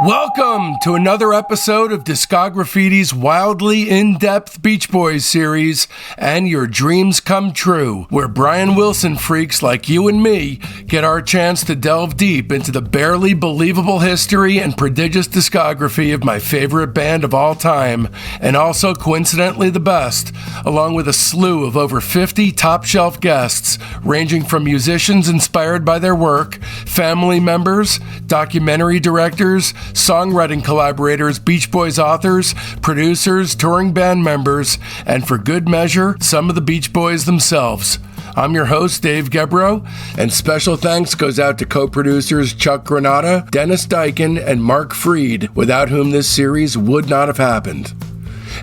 Welcome to another episode of Discograffiti's wildly in-depth Beach Boys series and Your Dreams Come True, where Brian Wilson freaks like you and me get our chance to delve deep into the barely believable history and prodigious discography of my favorite band of all time, and also coincidentally the best, along with a slew of over 50 top-shelf guests, ranging from musicians inspired by their work, family members, documentary directors, songwriting collaborators, Beach Boys authors, producers, touring band members, and for good measure, some of the Beach Boys themselves. I'm your host, Dave Gebrow, and special thanks goes out to co-producers Chuck Granata, Dennis Dykin, and Mark Freed, without whom this series would not have happened.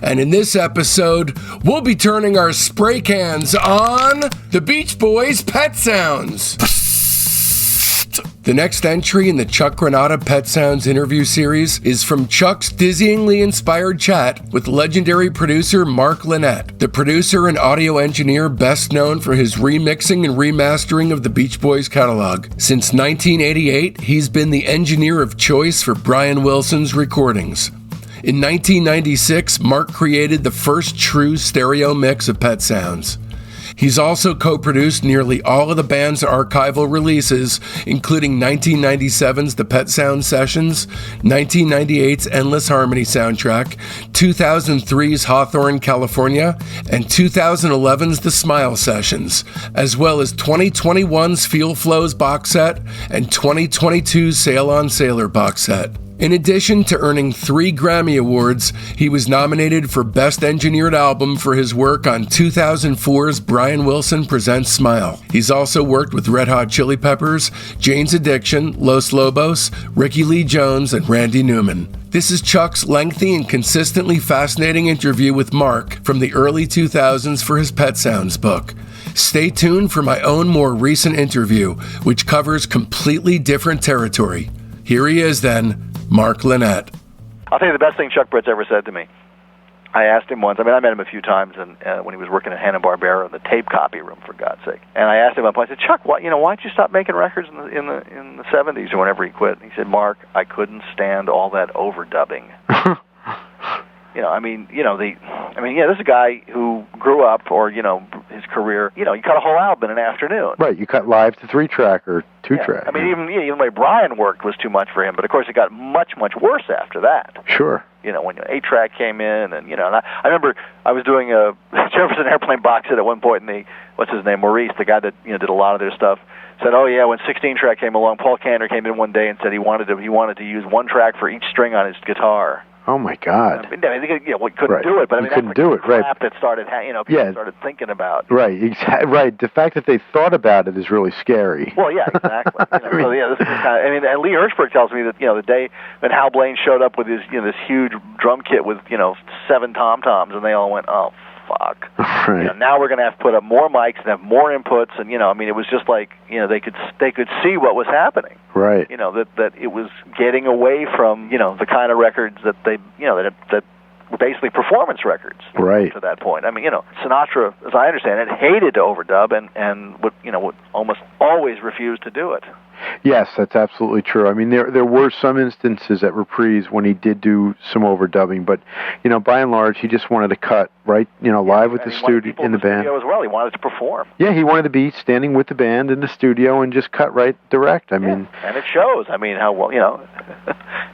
And in this episode, we'll be turning our spray cans on the Beach Boys' Pet Sounds. The next entry in the Chuck Granata Pet Sounds interview series is from Chuck's dizzyingly inspired chat with legendary producer Mark Linett, the producer and audio engineer best known for his remixing and remastering of the Beach Boys catalog. Since 1988, he's been the engineer of choice for Brian Wilson's recordings. In 1996, Mark created the first true stereo mix of Pet Sounds. He's also co-produced nearly all of the band's archival releases, including 1997's The Pet Sound Sessions, 1998's Endless Harmony soundtrack, 2003's Hawthorne, California, and 2011's The Smile Sessions, as well as 2021's Feel Flows box set and 2022's Sail on Sailor box set. In addition to earning 3 Grammy Awards, he was nominated for Best Engineered Album for his work on 2004's Brian Wilson Presents Smile. He's also worked with Red Hot Chili Peppers, Jane's Addiction, Los Lobos, Rickie Lee Jones, and Randy Newman. This is Chuck's lengthy and consistently fascinating interview with Mark from the early 2000s for his Pet Sounds book. Stay tuned for my own more recent interview, which covers completely different territory. Here he is then, Mark Linett. I'll tell you the best thing Chuck Britt's ever said to me. I asked him once, I met him a few times and when he was working at Hanna-Barbera in the tape copy room, for God's sake. And I asked him one point, I said, Chuck, why'd you stop making records in the 70s or whenever he quit? And he said, Mark, I couldn't stand all that overdubbing. This is a guy who grew up, or, his career, you cut a whole album in an afternoon. Right, you cut live to 3-track or 2-track. Even the way Brian worked was too much for him, but of course it got much, much worse after that. Sure. When 8-track came in, and, and I remember I was doing a Jefferson Airplane box set at one point, and what's his name, Maurice, the guy that, did a lot of their stuff, said, oh yeah, when 16-track came along, Paul Cantor came in one day and said he wanted to use 1 track for each string on his guitar. Oh my God! We couldn't do it, but couldn't do it, right? That started, people started thinking about. Right, right. The fact that they thought about it is really scary. Well, yeah, exactly. This is and Lee Hirschberg tells me that the day when Hal Blaine showed up with his this huge drum kit with 7 tom-toms, and they all went, oh fuck. Right. Now we're going to have to put up more mics and have more inputs, and it was just like they could see what was happening. Right. That it was getting away from the kind of records that they that were basically performance records. Right. To that point. Sinatra, as I understand it, hated to overdub and would almost always refuse to do it. Yes, that's absolutely true. There were some instances at Reprise when he did do some overdubbing, but by and large, he just wanted to cut live with the studio in the band as well. He wanted to perform. Yeah, he wanted to be standing with the band in the studio and just cut right direct. And it shows. How well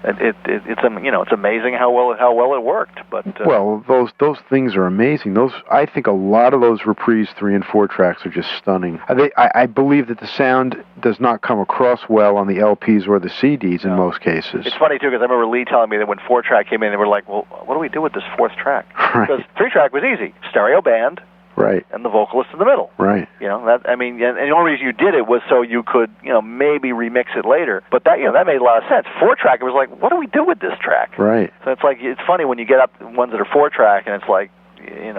it's amazing how well it worked. But well, those things are amazing. I think a lot of those Reprise 3 and 4 tracks are just stunning. I believe that the sound does not come across well on the LPs or the CDs in most cases. It's funny too, because I remember Lee telling me that when 4-track came in, they were like, well, what do we do with this 4th track? Right. Because 3-track was easy. Stereo band. Right. And the vocalist in the middle. Right. And the only reason you did it was so you could, maybe remix it later. But that, that made a lot of sense. 4-track, it was like, what do we do with this track? Right. So it's funny when you get up ones that are 4-track, and it's like,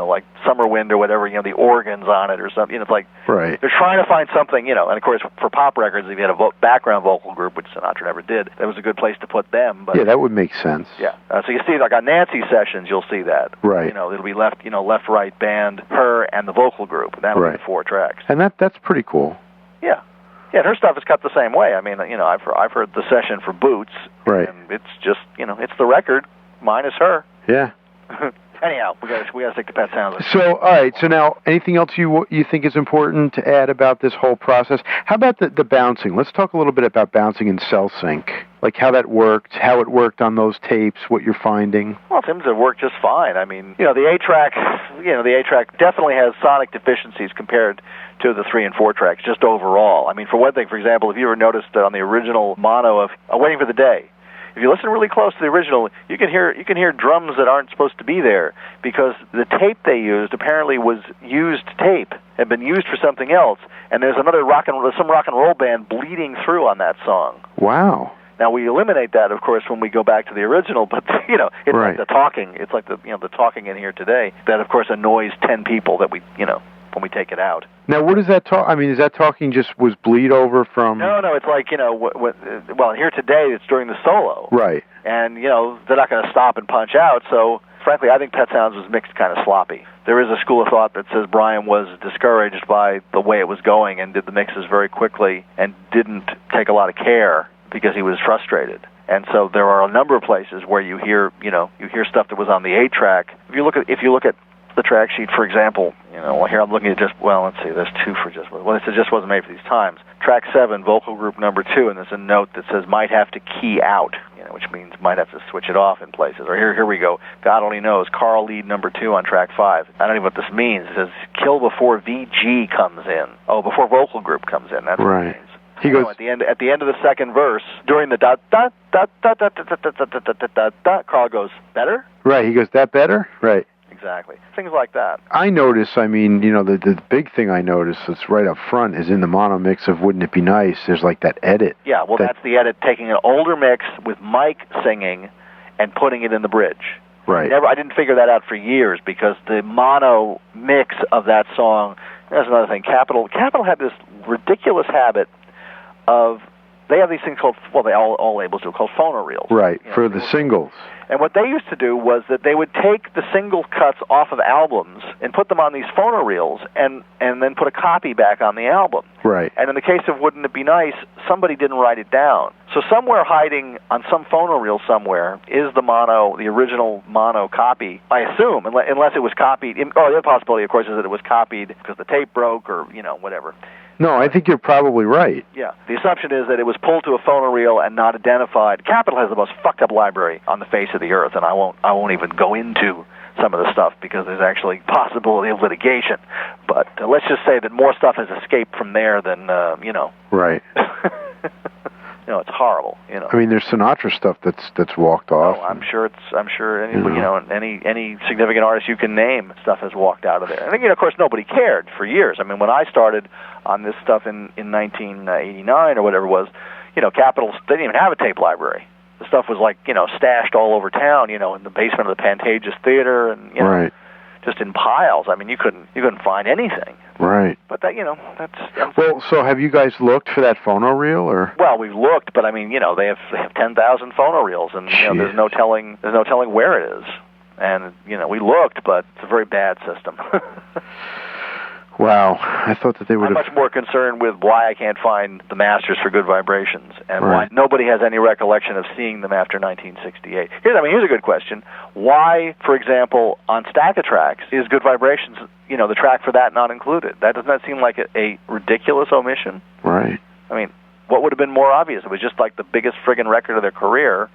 like Summer Wind or whatever, the organs on it or something. It's like right. They're trying to find something, and of course for pop records, if you had a background vocal group, which Sinatra never did, that was a good place to put them. But yeah, that would make sense. Yeah, so you see, like on Nancy sessions, you'll see that. Right. It'll be left, right band, her, and the vocal group. And that'll be the 4 tracks. And that's pretty cool. Yeah. Yeah, and her stuff is cut the same way. I mean, I've heard the session for Boots. Right. And it's just, it's the record minus her. Yeah. Anyhow, we gotta stick to Pet Sounds. So, all right. So now, anything else you think is important to add about this whole process? How about the bouncing? Let's talk a little bit about bouncing in cell sync, like how that worked, how it worked on those tapes, what you're finding. Well, it seems to work just fine. I mean, the 8-track, the 8-track definitely has sonic deficiencies compared to the 3 and 4 tracks, just overall. I mean, for one thing, for example, if you ever noticed on the original mono of "Waiting for the Day," if you listen really close to the original, you can hear drums that aren't supposed to be there because the tape they used apparently was used tape, had been used for something else, and there's some rock and roll band bleeding through on that song. Wow. Now we eliminate that, of course, when we go back to the original, but it's right. like the talking. It's like the talking in here today that, of course, annoys 10 people that we when we take it out. Now, what is that talk? I mean, is that talking just was bleed over from? No, it's like, well, here today it's during the solo. Right. And, they're not going to stop and punch out, so frankly, I think Pet Sounds was mixed kind of sloppy. There is a school of thought that says Brian was discouraged by the way it was going and did the mixes very quickly and didn't take a lot of care because he was frustrated. And so there are a number of places where you hear stuff that was on the 8-track. If you look at the track sheet, for example, here I'm looking at let's see, there's 2 for just, well, it just wasn't made for these times. Track 7, vocal group number 2, and there's a note that says might have to key out, which means might have to switch it off in places. Or here we go, God only knows, Carl lead number 2 on track 5. I don't know what this means. It says kill before VG comes in. Oh, before vocal group comes in. That's right. What it means. He goes at the end of the second verse, during the dot dot dot dot dot dot dot dot dot dot dot, Carl goes, better? Right, he goes, that better? Right. Exactly. Things like that. I notice, the big thing I notice that's right up front is in the mono mix of Wouldn't It Be Nice, there's like that edit. Yeah, well, that's the edit, taking an older mix with Mike singing and putting it in the bridge. Right. I didn't figure that out for years because the mono mix of that song, that's another thing. Capitol had this ridiculous habit of, they have these things called, all labels do, called phonoreels. Right, for the singles. And what they used to do was that they would take the single cuts off of albums and put them on these phonoreels and then put a copy back on the album. Right. And in the case of Wouldn't It Be Nice, somebody didn't write it down. So somewhere hiding on some phonoreel somewhere is the original mono copy, I assume, unless it was copied. The other possibility, of course, is that it was copied because the tape broke or, whatever. No, I think you're probably right. Yeah. The assumption is that it was pulled to a phonoreel and not identified. Capitol has the most fucked up library on the face of the earth, and I won't even go into some of the stuff because there's actually possibility of litigation. But let's just say that more stuff has escaped from there than Right. It's horrible. I mean, there's Sinatra stuff that's walked off. Oh, I'm sure any significant artist you can name, stuff has walked out of there. And of course, nobody cared for years. I mean, when I started on this stuff in 1989 or whatever it was, Capitol didn't even have a tape library. The stuff was like stashed all over town, in the basement of the Pantages Theater and right. Just in piles. I mean, you couldn't find anything. Right. But that's well. So have you guys looked for that phonoreel or? Well, we've looked, but I mean, they have 10,000 phonoreels, and there's no telling where it is. And we looked, but it's a very bad system. Wow, I thought that they would. I'm much more concerned with why I can't find the masters for Good Vibrations, and why nobody has any recollection of seeing them after 1968. Here's a good question. Why, for example, on Stack of Tracks, is Good Vibrations, the track for that not included? Doesn't that seem like a ridiculous omission? Right. I mean, what would have been more obvious? It was just like the biggest friggin' record of their career.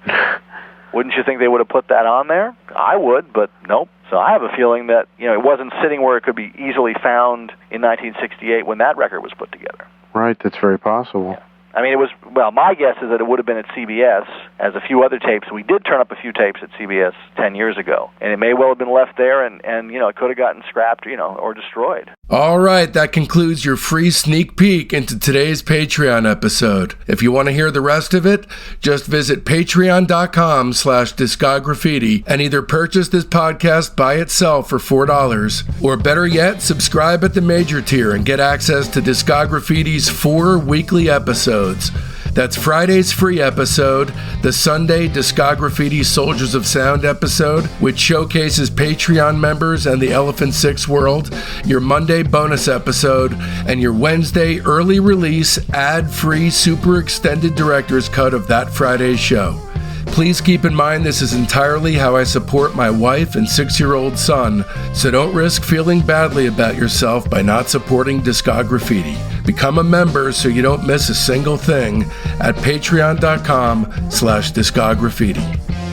Wouldn't you think they would have put that on there? I would, but nope. So I have a feeling that, it wasn't sitting where it could be easily found in 1968 when that record was put together. Right, that's very possible. I mean, it was, well, my guess is that it would have been at CBS, as a few other tapes. We did turn up a few tapes at CBS 10 years ago, and it may well have been left there, and it could have gotten scrapped, or destroyed. All right, that concludes your free sneak peek into today's Patreon episode. If you want to hear the rest of it, just visit patreon.com/discograffiti and either purchase this podcast by itself for $4, or better yet, subscribe at the major tier and get access to Discograffiti's 4 weekly episodes. That's Friday's free episode, the Sunday Discograffiti Soldiers of Sound episode, which showcases Patreon members and the Elephant Six world, your Monday bonus episode, and your Wednesday early release ad-free super extended director's cut of that Friday's show. Please keep in mind this is entirely how I support my wife and 6-year-old son, so don't risk feeling badly about yourself by not supporting Discograffiti. Become a member so you don't miss a single thing at patreon.com/discograffiti.